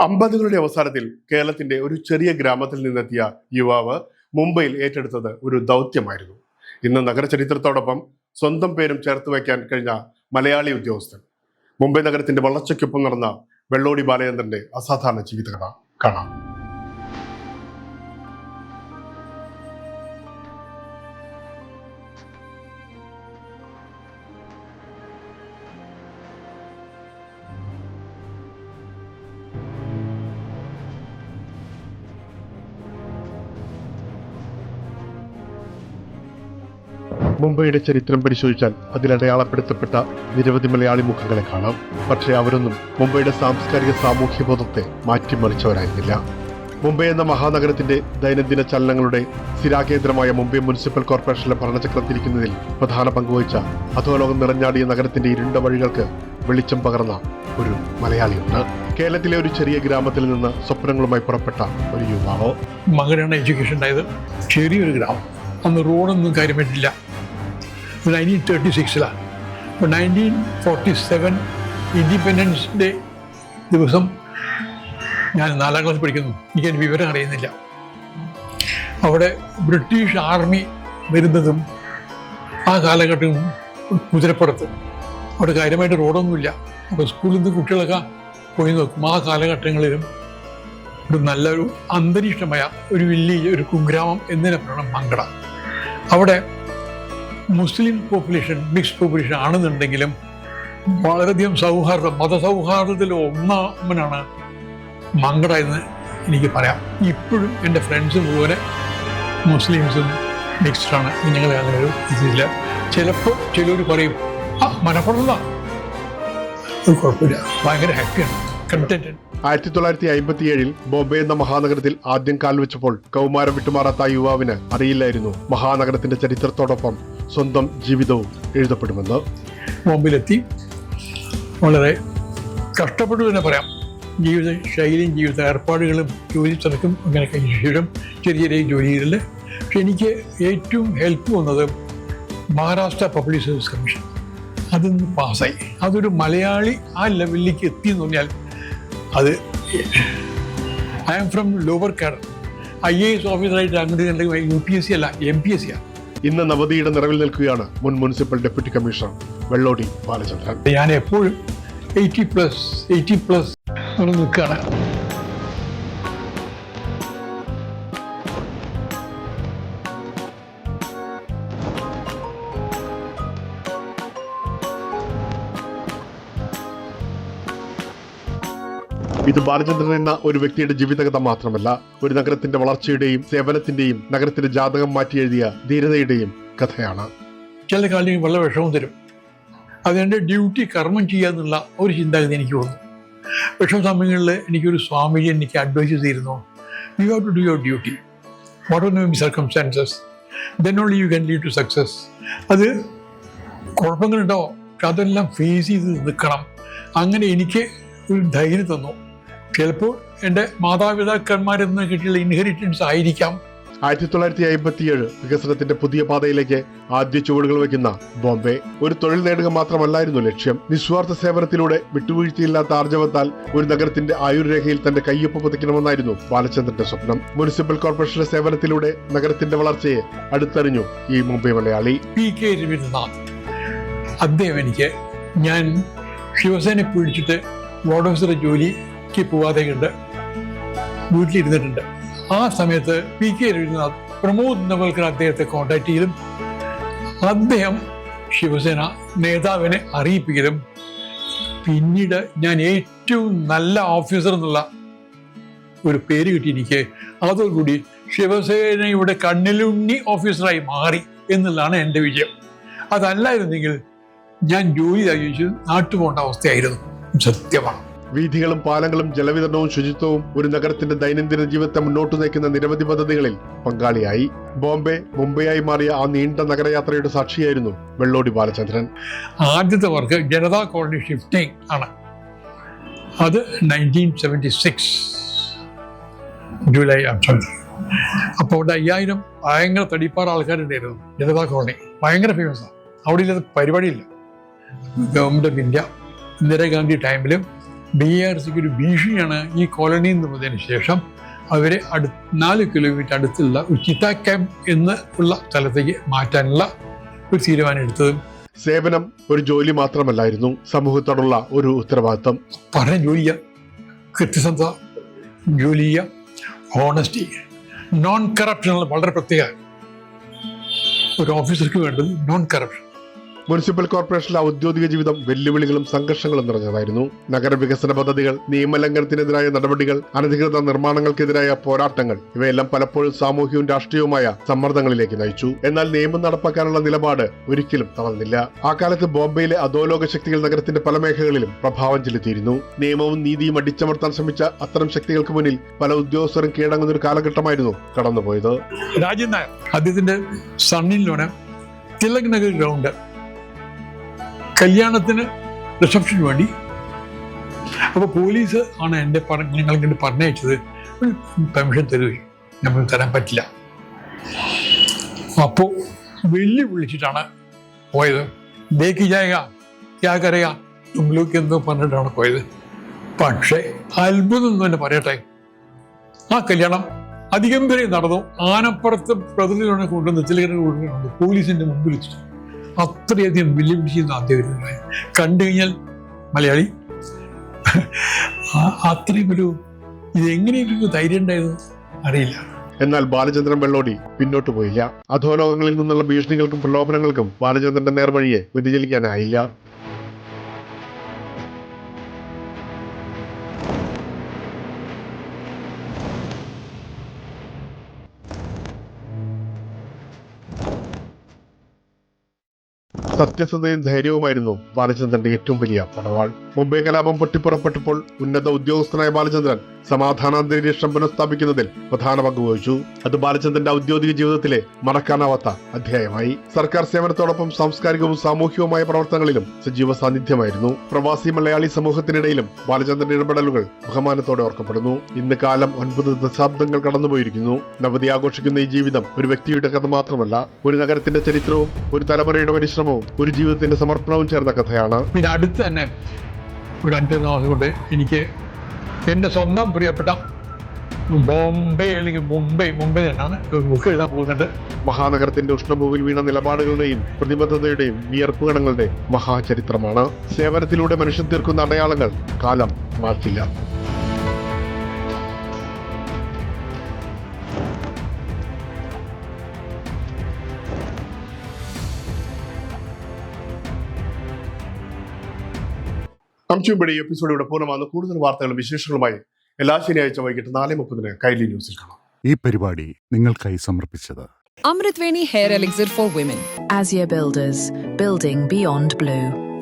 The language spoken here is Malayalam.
50കളുടെ അവസാനത്തിൽ കേരളത്തിന്റെ ഒരു ചെറിയ ഗ്രാമത്തിൽ നിന്നെത്തിയ യുവാവ് മുംബൈയിൽ ഏറ്റെടുത്തത് ഒരു ദൗത്യമായിരുന്നു. ഇന്ന് നഗരചരിത്രത്തോടൊപ്പം സ്വന്തം പേരും ചേർത്ത് വയ്ക്കാൻ കഴിഞ്ഞ മലയാളി ഉദ്യോഗസ്ഥൻ. മുംബൈ നഗരത്തിന്റെ വളർച്ചയ്ക്കൊപ്പം നടന്ന വെള്ളോടി ബാലചന്ദ്രന്റെ അസാധാരണ ജീവിതകഥ കാണാം. മുംബൈയുടെ ചരിത്രം പരിശോധിച്ചാൽ അതിലടയാളപ്പെടുത്തപ്പെട്ട നിരവധി മലയാളി മുഖങ്ങളെ കാണാം. പക്ഷേ അവരൊന്നും മുംബൈയുടെ സാംസ്കാരിക സാമൂഹ്യ ബോധത്തെ മാറ്റിമറിച്ചവരായിരുന്നില്ല. മുംബൈ എന്ന മഹാനഗരത്തിന്റെ ദൈനംദിന ചലനങ്ങളുടെ സ്ഥിരാകേന്ദ്രമായ മുംബൈ മുനിസിപ്പൽ കോർപ്പറേഷനിലെ ഭരണചക്രം തിരിക്കുന്നതിൽ പ്രധാന പങ്കുവഹിച്ച അധോലോകം നിറഞ്ഞാടിയ നഗരത്തിന്റെ ഇരുണ്ട വഴികൾക്ക് വെളിച്ചം പകർന്ന ഒരു മലയാളിയുണ്ട്. കേരളത്തിലെ ഒരു ചെറിയ ഗ്രാമത്തിൽ നിന്ന് സ്വപ്നങ്ങളുമായി പുറപ്പെട്ട ഒരു യുവാവോ. മകനാണ് എഡ്യൂക്കേഷൻ ഉണ്ടായത്. ചെറിയൊരു ഗ്രാമം, അന്ന് റോഡൊന്നും കാര്യമായിട്ടില്ല. 1936 അപ്പോൾ 1947 ഇൻഡിപെൻഡൻസ് ഡേ ദിവസം ഞാൻ 4ാം ക്ലാസ് പഠിക്കുന്നു. എനിക്കതിന് വിവരം അറിയുന്നില്ല. അവിടെ ബ്രിട്ടീഷ് ആർമി വരുന്നതും ആ കാലഘട്ടവും കുതിരപ്പുറത്ത്. അവിടെ കാര്യമായിട്ട് റോഡൊന്നുമില്ല. അപ്പോൾ സ്കൂളിൽ നിന്ന് കുട്ടികളൊക്കെ പോയി നോക്കും. ആ കാലഘട്ടങ്ങളിലും ഒരു നല്ലൊരു അന്തരീക്ഷമായ ഒരു വില്ലേജ്, ഒരു കുഗ്രാമം എന്നതിനെ പറയണം മങ്കട. അവിടെ മുസ്ലിം പോപ്പുലേഷൻ, മിക്സ്ഡ് പോപ്പുലേഷൻ ആണെന്നുണ്ടെങ്കിലും വളരെയധികം സൗഹാർദ്ദം, മതസൗഹാർദ്ദത്തിൽ ഒന്നാമനാണ് മങ്കട എന്ന് എനിക്ക് പറയാം. ഇപ്പോഴും എൻ്റെ ഫ്രണ്ട്സ് പോലെ മുസ്ലിംസും മിക്സ്ഡാണ്. ഞങ്ങൾ അങ്ങനെ ഒരു ഇതില്ല. ചിലപ്പോൾ ചിലർ പറയും മനപ്പുറല്ല, ഒരു കുഴപ്പമില്ല, ഭയങ്കര ഹാപ്പിയാണ്, കണ്ടന്റ്. 1957 ബോംബെ എന്ന മഹാനഗരത്തിൽ ആദ്യം കാൽവെച്ചപ്പോൾ കൗമാരം വിട്ടുമാറാത്ത യുവാവിന് അറിയില്ലായിരുന്നു മഹാനഗരത്തിന്റെ ചരിത്രത്തോടൊപ്പം സ്വന്തം ജീവിതവും എഴുതപ്പെടുമെന്ന്. ബോംബെയിലെത്തി വളരെ കഷ്ടപ്പെട്ടു തന്നെ പറയാം. ജീവിത ശൈലിയും ജീവിത ഏർപ്പാടുകളും ജോലി തിരക്കും അങ്ങനെ കഴിഞ്ഞ ശേഷം ചെറിയ ചെറിയ ജോലികളിൽ. പക്ഷെ എനിക്ക് ഏറ്റവും ഹെൽപ്പ് വന്നത് മഹാരാഷ്ട്ര പബ്ലിക് സർവീസ് കമ്മീഷൻ. അതൊന്ന് പാസ്സായി. അതൊരു മലയാളി ആ ലെവലിലേക്ക് എത്തി എന്ന് പറഞ്ഞാൽ അത് I am from lower cadre. IAS ഓഫീസറായിട്ട് അങ്ങോട്ട് UPSC അല്ല, MPSC ആണ്. ഇന്ന് നവതിയുടെ നിറവിൽ നിൽക്കുകയാണ് മുൻ മുനിസിപ്പൽ ഡെപ്യൂട്ടി കമ്മീഷണർ വെള്ളോടി ബാലചന്ദ്രൻ. ഞാൻ എപ്പോഴും 80+ നിൽക്കുകയാണ്. ഇത് ബാലചന്ദ്രൻ എന്ന ഒരു വ്യക്തിയുടെ ജീവിതകഥ മാത്രമല്ല, ഒരു നഗരത്തിന്റെ വളർച്ചയുടെയും സേവനത്തിന്റെയും നഗരത്തിന്റെ ജാതകം മാറ്റി എഴുതിയ ധീരതയുടെയും കഥയാണ്. ചില കാലങ്ങളിൽ വളരെ വിഷമം തരും. അതെൻ്റെ ഡ്യൂട്ടി കർമ്മം ചെയ്യാന്നുള്ള ഒരു ചിന്താഗതി എനിക്ക് വന്നു. വിഷമ സമയങ്ങളിൽ എനിക്കൊരു സ്വാമിജി എനിക്ക് അഡ്വൈസ് ചെയ്തിരുന്നു, you have to do your duty whatever be circumstances, then only you can lead to success. അത് കുഴപ്പങ്ങളുണ്ടാവും, പക്ഷെ അതെല്ലാം ഫേസ് ചെയ്ത് നിൽക്കണം. അങ്ങനെ എനിക്ക് ഒരു ധൈര്യം തന്നു. ചിലപ്പോൾ എൻ്റെ മാതാപിതാക്കന്മാരിൽ നിന്ന് കിട്ടിയുള്ള ഇൻഹെറിറ്റൻസ് ആയിരിക്കാം. 1957 വികസനത്തിന്റെ പുതിയ പാതയിലേക്ക് ആദ്യ ചുവടുകൾ വയ്ക്കുന്ന ബോംബെ ഒരു തൊഴിൽ നേടുക മാത്രമല്ലായിരുന്നു ലക്ഷ്യം. നിസ്വാർത്ഥ സേവനത്തിലൂടെ വിട്ടുവീഴ്ചയില്ലാത്ത ആർജവത്താൽ ഒരു നഗരത്തിന്റെ ആയുർരേഖയിൽ തന്റെ കയ്യൊപ്പ് പതിക്കണമെന്നായിരുന്നു ബാലചന്ദ്രന്റെ സ്വപ്നം. മുനിസിപ്പൽ കോർപ്പറേഷന്റെ സേവനത്തിലൂടെ നഗരത്തിന്റെ വളർച്ചയെ അടുത്തറിഞ്ഞു ഈ മുംബൈ മലയാളി. PK രവീന്ദ്രനാഥ് അദ്ദേഹം എനിക്ക്, ഞാൻ ശിവസേന പിടിച്ചിട്ട് വാർഡ് ഓഫീസറുടെ ജോലിക്ക് പോവാതെ കണ്ട് വീട്ടിലിരുന്നിട്ടുണ്ട്. ആ സമയത്ത് PK രവീന്ദ്രനാഥ് പ്രമോദ് നവൽക്കർ അദ്ദേഹത്തെ കോൺടാക്ട് ചെയ്തും അദ്ദേഹം ശിവസേന നേതാവിനെ അറിയിപ്പിക്കലും പിന്നീട് ഞാൻ ഏറ്റവും നല്ല ഓഫീസർ എന്നുള്ള ഒരു പേര് കിട്ടി എനിക്ക്. അതോടുകൂടി ശിവസേനയുടെ കണ്ണിലുണ്ണി ഓഫീസറായി മാറി എന്നുള്ളതാണ് എൻ്റെ വിജയം. അതല്ലായിരുന്നെങ്കിൽ ഞാൻ ജോലി ആലോചിച്ച് നാട്ടു പോകേണ്ട അവസ്ഥയായിരുന്നു. സത്യമാണ്. വീഥികളും പാലങ്ങളും ജലവിതരണവും ശുചിത്വവും ഒരു നഗരത്തിന്റെ ദൈനംദിന ജീവിതത്തെ മുന്നോട്ട് നയിക്കുന്ന നിരവധി പദ്ധതികളിൽ പങ്കാളിയായി. ബോംബെ മുംബൈയായി മാറിയ ആ നീണ്ട നഗരയാത്രയുടെ സാക്ഷിയായിരുന്നു വെള്ളോടി ബാലചന്ദ്രൻ. ആദ്യത്തെ വർക്ക് ജനതാ കോളനി ഷിഫ്റ്റിംഗ് ആണ്. അത് 1976 ജൂലൈ. അപ്പോൾ അവിടെ 5000 ഭയങ്കര തടിപ്പാറ ആൾക്കാരുണ്ടായിരുന്നു. ജനതാ കോളനി ഭയങ്കര ഫേമസ് ആണ്. അവിടെ ഇല്ലാത്ത പരിപാടിയില്ല. ഗവൺമെന്റ് ഓഫ് ഇന്ത്യ ഇന്ദിരാഗാന്ധി ടൈമിലും BRCക്ക് ഒരു ഭീഷണിയാണ് ഈ കോളനി എന്നുള്ളതിന് ശേഷം അവരെ 4 കിലോമീറ്റർ അടുത്തുള്ള ഒരു ചിത്ത ക്യാമ്പ് എന്ന് ഉള്ള സ്ഥലത്തേക്ക് മാറ്റാനുള്ള ഒരു തീരുമാനം എടുത്തതും. സേവനം ഒരു ജോലി മാത്രമല്ലായിരുന്നു, സമൂഹത്തോടുള്ള ഒരു ഉത്തരവാദിത്തം. പറഞ്ഞ ജോലി ചെയ്യുക, കൃത്യസന്ധത ജോലി ചെയ്യുക, ഹോണസ്റ്റി, നോൺ കറപ്ഷൻ വളരെ പ്രത്യേക ഒരു ഓഫീസർക്ക് വേണ്ടത് നോൺ കറപ്ഷൻ. മുനിസിപ്പൽ കോർപ്പറേഷനിലെ ഔദ്യോഗിക ജീവിതം വെല്ലുവിളികളും സംഘർഷങ്ങളും നിറഞ്ഞതായിരുന്നു. നഗരവികസന പദ്ധതികൾ, നിയമലംഘനത്തിനെതിരായ നടപടികൾ, അനധികൃത നിർമ്മാണങ്ങൾക്കെതിരായ പോരാട്ടങ്ങൾ ഇവയെല്ലാം പലപ്പോഴും സാമൂഹ്യവും രാഷ്ട്രീയവുമായ സമ്മർദ്ദങ്ങളിലേക്ക് നയിച്ചു. എന്നാൽ നിയമം നടപ്പാക്കാനുള്ള നിലപാട് ഒരിക്കലും തളർന്നില്ല. ആ കാലത്ത് ബോംബെയിലെ അധോലോക ശക്തികൾ നഗരത്തിന്റെ പല മേഖലകളിലും പ്രഭാവം ചെലുത്തിയിരുന്നു. നിയമവും നീതിയും അടിച്ചമർത്താൻ ശ്രമിച്ച അത്തരം ശക്തികൾക്ക് മുന്നിൽ പല ഉദ്യോഗസ്ഥരും കീഴടങ്ങുന്ന ഒരു കാലഘട്ടമായിരുന്നു കടന്നുപോയത്. രാജൻ നായർ അദ്ദേഹത്തിന്റെ സണ്ണിലൂടെ തിലക് നഗർ ഗ്രൗണ്ട് കല്യാണത്തിന് റിസപ്ഷന് വേണ്ടി, അപ്പോൾ പോലീസ് ആണ് ഞങ്ങൾക്ക് പറഞ്ഞയച്ചത്. പെർമിഷൻ തരുകയും നമുക്ക് തരാൻ പറ്റില്ല. അപ്പോൾ വെല്ലുവിളിച്ചിട്ടാണ് പോയത്. ദേക്കി ജായക ക്യാ കരക തുമ്ലോക്ക് എന്തോ പറഞ്ഞിട്ടാണ് പോയത്. പക്ഷേ അത്ഭുതം എന്ന് തന്നെ പറയട്ടെ, ആ കല്യാണം അതിഗംഭീരം നടന്നു. ആനപ്പുറത്ത് പ്രതിനിധികളെ കൊണ്ടുവന്ന് തിലകനെ കൊണ്ടുവന്നു പോലീസിന്റെ മുമ്പിൽ വെച്ചിട്ട്. അത്രയധികം വെല്ലുവിളിച്ചിരുന്ന അദ്ദേഹം കണ്ടു കഴിഞ്ഞാൽ മലയാളി അത്രയും ഒരു ഇതെങ്ങനെയൊക്കെ ധൈര്യം ഉണ്ടായിരുന്നു അറിയില്ല. എന്നാൽ ബാലചന്ദ്രൻ വെള്ളോടി പിന്നോട്ട് പോയില്ല. അധോലോകങ്ങളിൽ നിന്നുള്ള ഭീഷണികൾക്കും പ്രലോഭനങ്ങൾക്കും ബാലചന്ദ്രന്റെ നേർവഴിയെ വ്യതിചലിക്കാനായില്ല. സത്യസന്ധതയും ധൈര്യവുമായിരുന്നു ബാലചന്ദ്രന്റെ ഏറ്റവും വലിയ പടവാൾ. മുംബൈ കലാപം പൊട്ടിപ്പുറപ്പെട്ടപ്പോൾ ഉന്നത ഉദ്യോഗസ്ഥനായ ബാലചന്ദ്രൻ സമാധാനാന്തരീക്ഷം പുനഃസ്ഥാപിക്കുന്നതിൽ പ്രധാന പങ്ക് വഹിച്ചു. അത് ബാലചന്ദ്രന്റെ ഔദ്യോഗിക ജീവിതത്തിലെ മറക്കാനാവാത്ത അധ്യായമായി. സർക്കാർ സേവനത്തോടൊപ്പം സാംസ്കാരികവും സാമൂഹികവുമായ പ്രവർത്തനങ്ങളിലും സജീവ സാന്നിധ്യമായിരുന്നു. പ്രവാസി മലയാളി സമൂഹത്തിനിടയിലും ബാലചന്ദ്രന്റെ ഇടപെടലുകൾ ബഹുമാനത്തോടെ ഓർക്കപ്പെടുന്നു. ഇന്ന് കാലം 9 ദശാബ്ദങ്ങൾ കടന്നുപോയിരിക്കുന്നു. നവതി ആഘോഷിക്കുന്ന ഈ ജീവിതം ഒരു വ്യക്തിയുടെ കഥ മാത്രമല്ല, ഒരു നഗരത്തിന്റെ ചരിത്രവും ഒരു തലമുറയുടെ പരിശ്രമവും ഒരു ജീവിതത്തിന്റെ സമർപ്പണവും ചേർന്ന കഥയാണ്. പിന്നെ അടുത്ത് തന്നെ ഒരു 5 മാസം കൊണ്ട് എനിക്ക് എൻ്റെ സ്വന്തം പ്രിയപ്പെട്ട ബോംബെ അല്ലെങ്കിൽ മുംബൈ തന്നെയാണ് ഒരു ബുക്ക് എഴുതാൻ പോകുന്നുണ്ട്. മഹാനഗരത്തിന്റെ ഉഷ്ണഭൂവിൽ വീണ നിലപാടുകളുടെയും പ്രതിബദ്ധതയുടെയും വിയർപ്പുകണങ്ങളുടെ മഹാചരിത്രമാണ്. സേവനത്തിലൂടെ മനുഷ്യൻ തീർക്കുന്ന അടയാളങ്ങൾ കാലം മാറ്റില്ല. അംശുമ്പടി എപ്പിസോഡ് ഇവിടെ പൂർണ്ണമാണ്. കൂടുതൽ വാർത്തകളും വിശേഷങ്ങളുമായി എല്ലാ ശനിയാഴ്ച വൈകിട്ട് 4:30 കൈലി ന്യൂസിൽ കാണാം. ഈ പരിപാടി നിങ്ങൾക്കായി സമർപ്പിച്ചത് Amritveni Hair Elixir for Women. Azure Builders, building beyond blue.